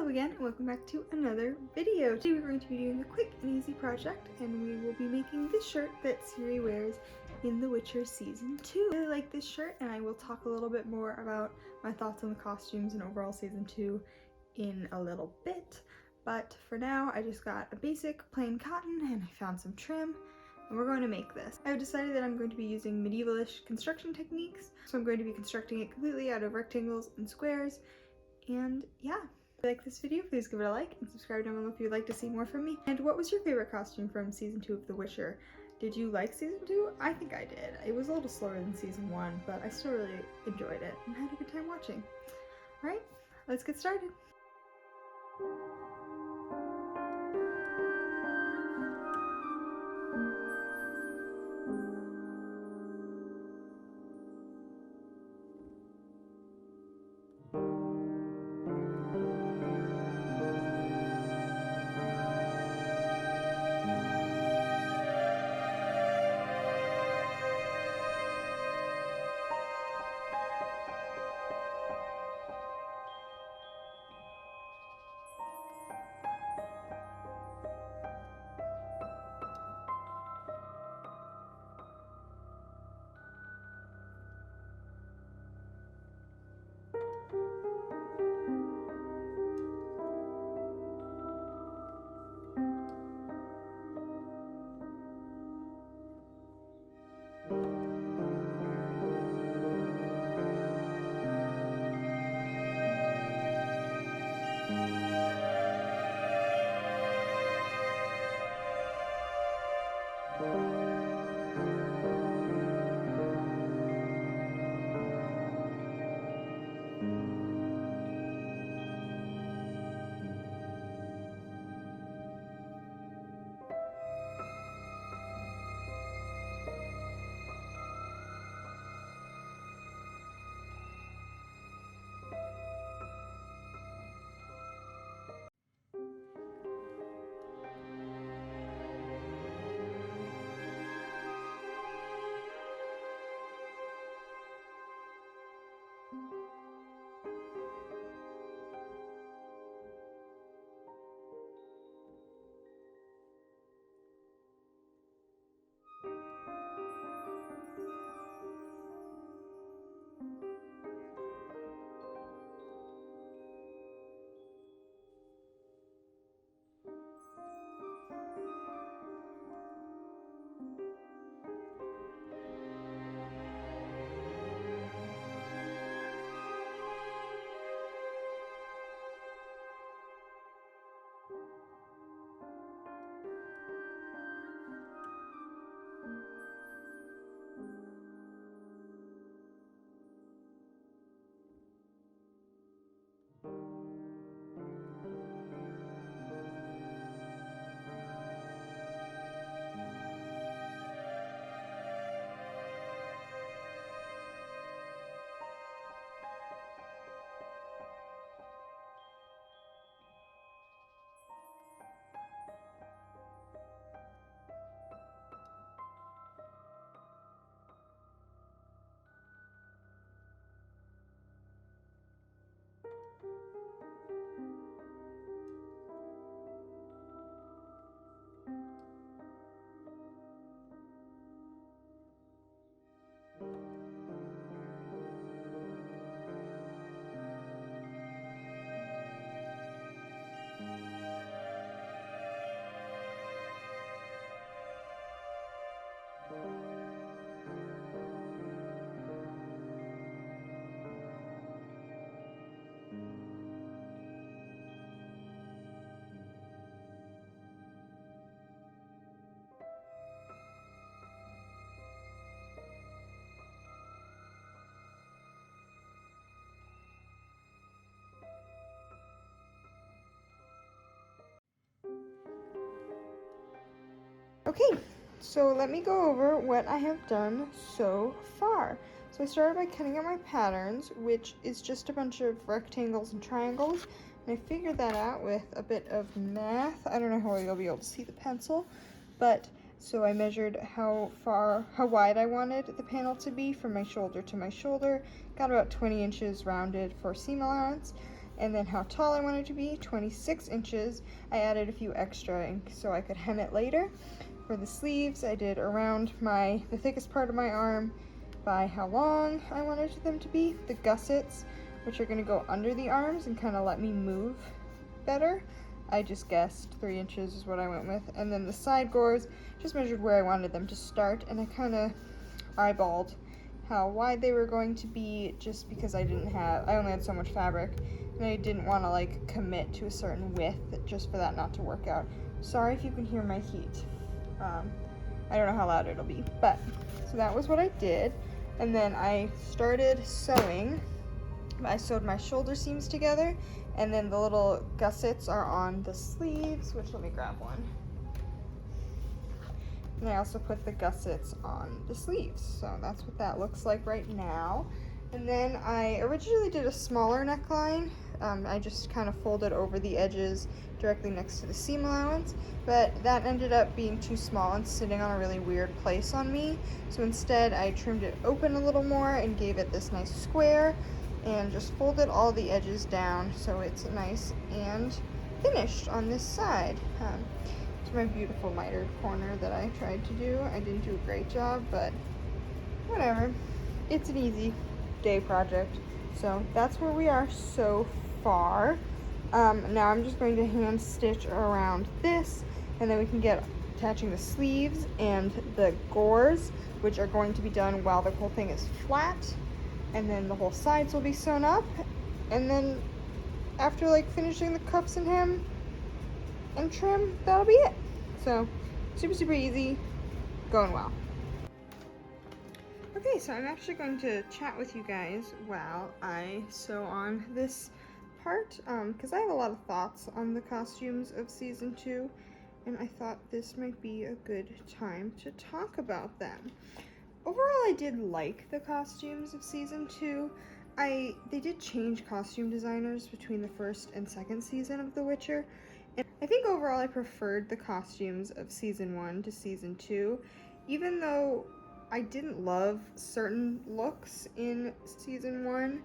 Hello again, and welcome back to another video. Today we're going to be doing a quick and easy project, and we will be making this shirt that Ciri wears in The Witcher Season 2. I really like this shirt, and I will talk a little bit more about my thoughts on the costumes and overall Season 2 in a little bit. But for now, I just got a basic plain cotton, and I found some trim, and we're going to make this. I've decided that I'm going to be using medieval-ish construction techniques, so I'm going to be constructing it completely out of rectangles and squares, and yeah. If you like this video, please give it a like and subscribe down below if you'd like to see more from me. And what was your favorite costume from Season 2 of The Witcher? Did you like Season 2? I think I did. It was a little slower than Season 1, but I still really enjoyed it and had a good time watching. Alright, let's get started. Okay, so let me go over what I have done so far. So I started by cutting out my patterns, which is just a bunch of rectangles and triangles. And I figured that out with a bit of math. I don't know how you'll be able to see the pencil, but so I measured how wide I wanted the panel to be from my shoulder to my shoulder. Got about 20 inches rounded for seam allowance. And then how tall I wanted it to be, 26 inches. I added a few extra so I could hem it later. For the sleeves, I did around the thickest part of my arm by how long I wanted them to be. The gussets, which are gonna go under the arms and kind of let me move better, I just guessed 3 inches is what I went with. And then the side gores, just measured where I wanted them to start, and I kind of eyeballed how wide they were going to be just because I only had so much fabric, and I didn't want to like commit to a certain width just for that not to work out. Sorry if you can hear my heat. I don't know how loud it'll be, but so that was what I did. And then I started sewing. I sewed my shoulder seams together, and then the little gussets are on the sleeves, which let me grab one. And I also put the gussets on the sleeves, so that's what that looks like right now. And then I originally did a smaller neckline. I just kind of folded over the edges directly next to the seam allowance, but that ended up being too small and sitting on a really weird place on me. So instead I trimmed it open a little more and gave it this nice square and just folded all the edges down so it's nice and finished on this side. It's my beautiful mitered corner that I tried to do. I didn't do a great job, but whatever. It's an easy day project. So that's where we are so far. Now I'm just going to hand stitch around this, and then we can get attaching the sleeves and the gores, which are going to be done while the whole thing is flat, and then the whole sides will be sewn up, and then after like finishing the cuffs and hem and trim, that'll be it. So super easy, going well. Okay, so I'm actually going to chat with you guys while I sew on this part, because I have a lot of thoughts on the costumes of season 2, and I thought this might be a good time to talk about them. Overall, I did like the costumes of season 2. They did change costume designers between the first and second season of The Witcher, and I think overall I preferred the costumes of season 1 to season 2, even though I didn't love certain looks in season 1.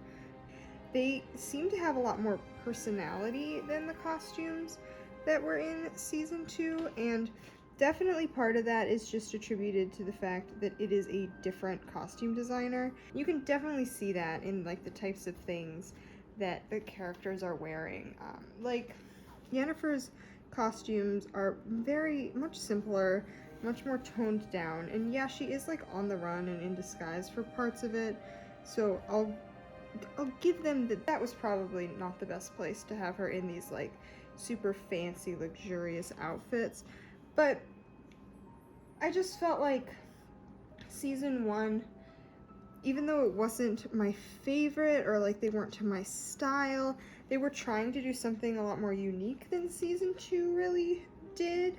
They seem to have a lot more personality than the costumes that were in season 2, and definitely part of that is just attributed to the fact that it is a different costume designer. You can definitely see that in like the types of things that the characters are wearing. Like Yennefer's costumes are very much simpler, much more toned down, and yeah, she is like on the run and in disguise for parts of it, so I'll give them that was probably not the best place to have her in these like super fancy luxurious outfits. But I just felt like season 1, even though it wasn't my favorite or like they weren't to my style, they were trying to do something a lot more unique than season 2 really did.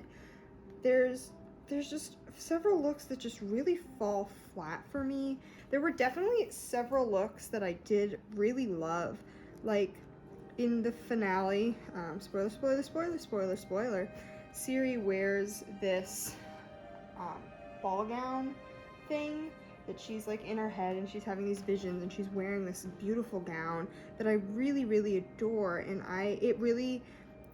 There's just several looks that just really fall flat for me. There were definitely several looks that I did really love, like in the finale, spoiler, Ciri wears this ball gown thing that she's like in her head, and she's having these visions, and she's wearing this beautiful gown that I really adore, and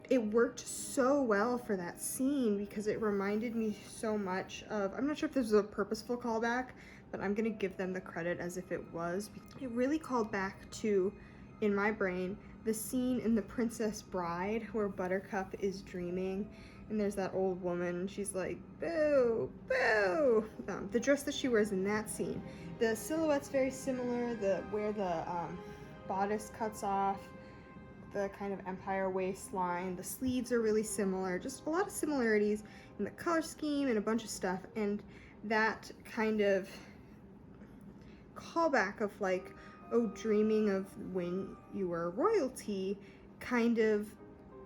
it worked so well for that scene because it reminded me so much of, I'm not sure if this was a purposeful callback, but I'm gonna give them the credit as if it was. It really called back to, in my brain, the scene in The Princess Bride where Buttercup is dreaming and there's that old woman, she's like, boo, boo. The dress that she wears in that scene. The silhouette's very similar, where the bodice cuts off, the kind of empire waistline, the sleeves are really similar, just a lot of similarities in the color scheme and a bunch of stuff, and that kind of callback of like, oh, dreaming of when you were royalty kind of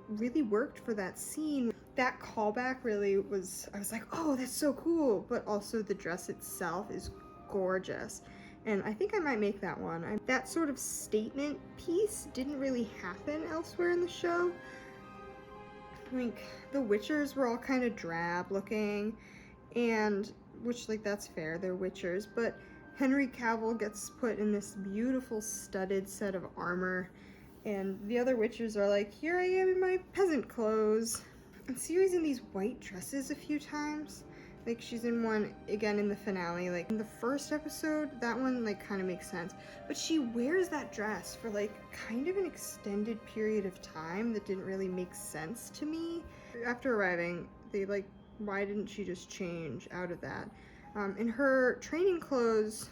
really worked for that scene. That callback really was, I was like, oh, that's so cool, but also the dress itself is gorgeous. And I think I might make that one. That sort of statement piece didn't really happen elsewhere in the show. I think the Witchers were all kind of drab looking, and which, like, that's fair, they're Witchers, but Henry Cavill gets put in this beautiful studded set of armor, And the other witches are like, here I am in my peasant clothes. And Ciri's in these white dresses a few times. Like, she's in one, again, in the finale. Like, in the first episode, that one, like, kind of makes sense. But she wears that dress for, like, kind of an extended period of time that didn't really make sense to me. After arriving, they, like, why didn't she just change out of that? In her training clothes,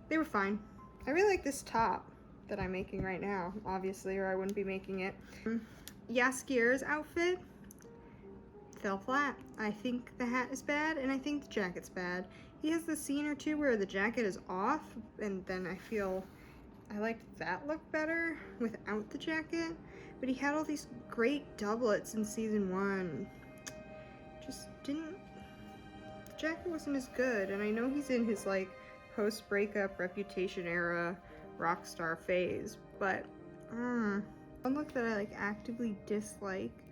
they were fine. I really like this top that I'm making right now, obviously, or I wouldn't be making it. Jaskier's outfit fell flat. I think the hat is bad, and I think the jacket's bad. He has the scene or two where the jacket is off, and then I feel I liked that look better without the jacket. But he had all these great doublets in season 1. Just didn't... The jacket wasn't as good, and I know he's in his, like, post-breakup reputation era rock star phase, but one look that I, like, actively dislike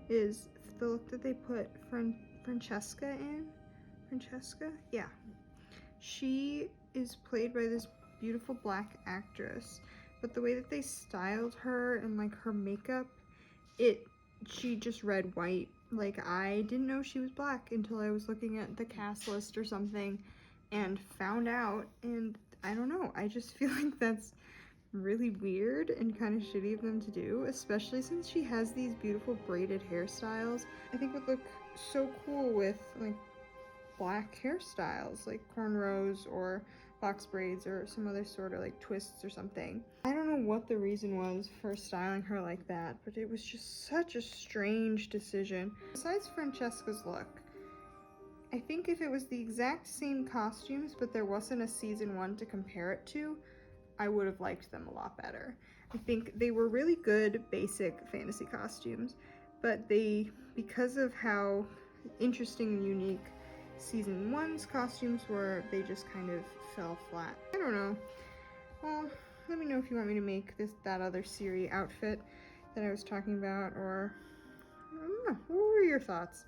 is the look that they put Francesca in. Francesca? Yeah. She is played by this beautiful black actress, but the way that they styled her and, like, her makeup, she just read white. Like, I didn't know she was black until I was looking at the cast list or something and found out, and I don't know, I just feel like that's really weird and kind of shitty of them to do, especially since she has these beautiful braided hairstyles. I think would look so cool with, like, black hairstyles, like cornrows or box braids or some other sort of, like, twists or something. I don't know what the reason was for styling her like that, but it was just such a strange decision. Besides Francesca's look, I think if it was the exact same costumes, but there wasn't a season 1 to compare it to, I would have liked them a lot better. I think they were really good basic fantasy costumes, but because of how interesting and unique season 1's costumes were, they just kind of fell flat. I don't know. Well, let me know if you want me to make that other Ciri outfit that I was talking about, or I don't know. What were your thoughts?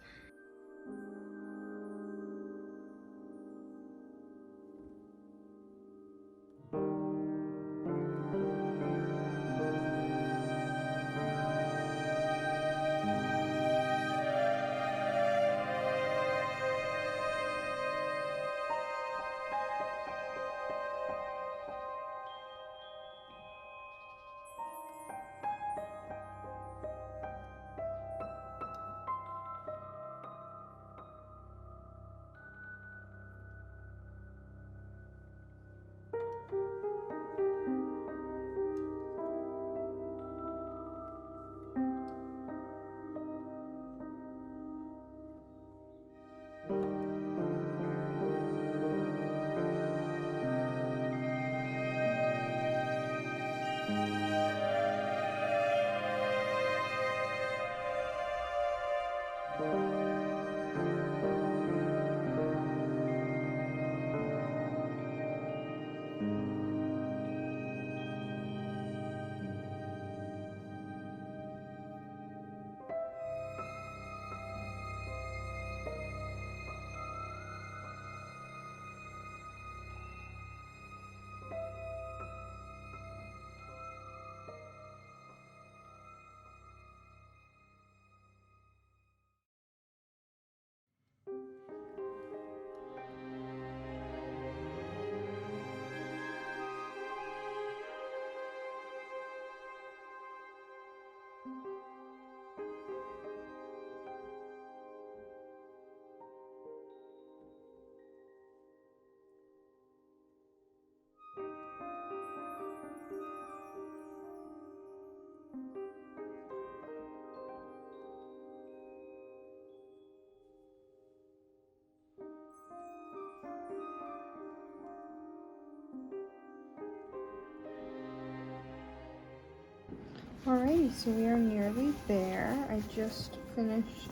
Alrighty, so we are nearly there. I just finished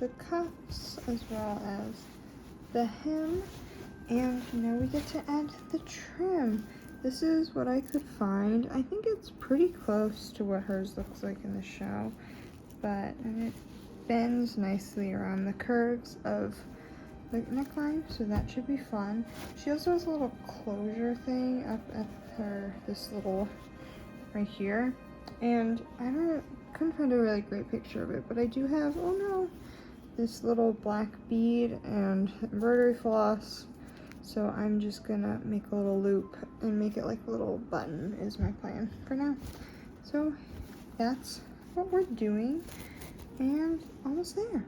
the cuffs as well as the hem, and now we get to add the trim. This is what I could find. I think it's pretty close to what hers looks like in the show, and it bends nicely around the curves of the neckline, so that should be fun. She also has a little closure thing up at this little right here. And couldn't find a really great picture of it, but I do have, oh no, this little black bead and embroidery floss. So I'm just gonna make a little loop and make it like a little button is my plan for now. So that's what we're doing, and almost there.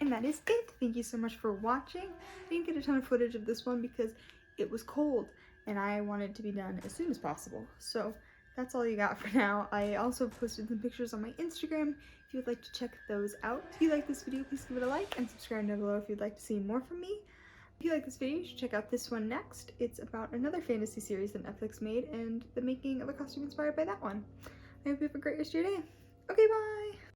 And that is it. Thank you so much for watching. I didn't get a ton of footage of this one because it was cold and I wanted it to be done as soon as possible. So that's all you got for now. I also posted some pictures on my Instagram if you would like to check those out. If you like this video, please give it a like and subscribe down below if you'd like to see more from me. If you like this video, you should check out this one next. It's about another fantasy series that Netflix made and the making of a costume inspired by that one. I hope you have a great rest of your day. Okay, bye!